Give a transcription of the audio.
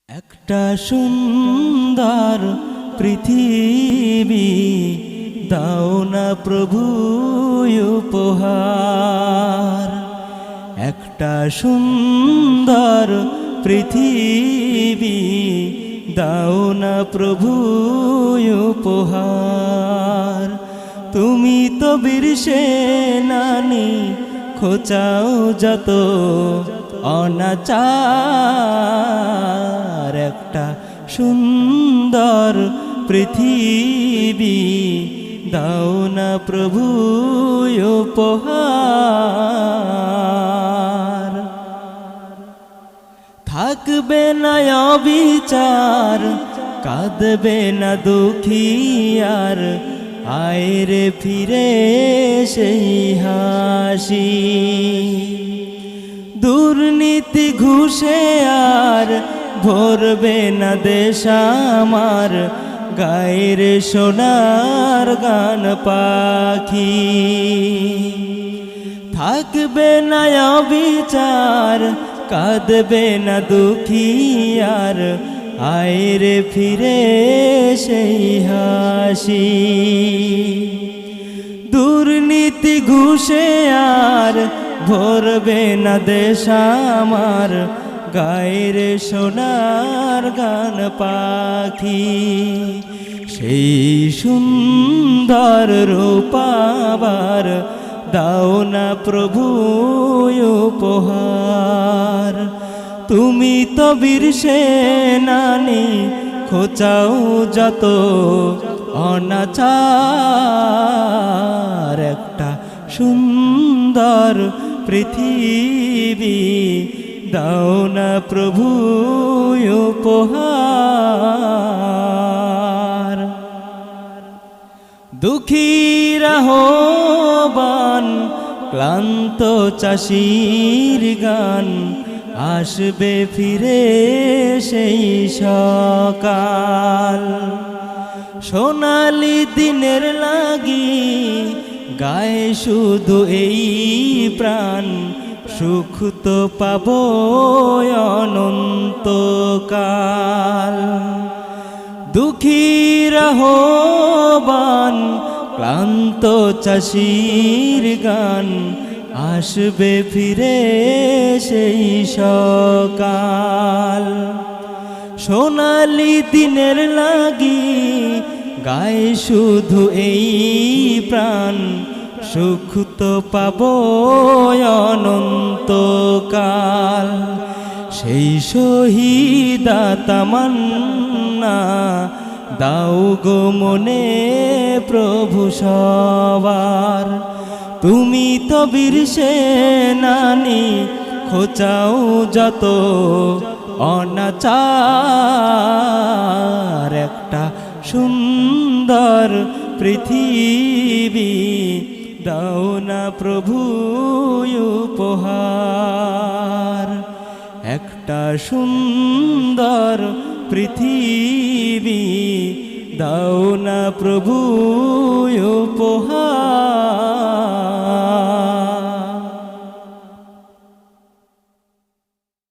একটা সুন্দর পৃথিবী দাও না প্রভু উপহার। একটা সুন্দর পৃথিবী দাও না প্রভু উপহার। তুমি তো বীর সেনানী খোঁচাও যত অনাচার। একটা সুন্দর পৃথিবী দাও না প্রভু উপহার। থাকবে না অবিচার, কাঁদবে না দুঃখিয়ার, আয়রে ফিরে সেই হাসি। দুর্নীতি ঘুষে আর ভরবে না দেশ আমার, গায়ের সোনার গান পাখি। থাকবে না অবিচার, কাঁদবে না দুঃখিয়ার, আয়রে ফিরে সেই হাসি। দুর্নীতি ঘুষে আর ভরবে না দেশ আমার, গায়ের সোনার গান পাখি। সেই সুন্দর রূপাবার দাও না প্রভু উপহার। তুমি তো বীর সেনানী খোঁচাও যত অনাচার। একটা সুন্দর পৃথিবী দাও না প্রভু উপহার। দুঃখীর আহ্বান, ক্লান্ত চাষির গান, আসবে ফিরে সেই সকাল। সোনালি দিনের লাগি গায়ে শুধু এই প্রাণ, সুখ তো পাবো অনন্তকাল। দুঃখীর আহ্বান, ক্লান্ত চাষির গান, আসবে ফিরে সেই সকাল। সোনালি দিনের লাগি গায়ে শুধু এই প্রাণ, সুখ তো পাবো অনন্তকাল। সেই শহীদা তামান্না দাও গো মনে প্রভু সবার। তুমি তো বীর সেনানী খোঁচাও যত অনাচার। একটা সুন্দর পৃথিবী দাও না প্রভু উপহার। একটা সুন্দর পৃথিবী দাও না প্রভু উপহার।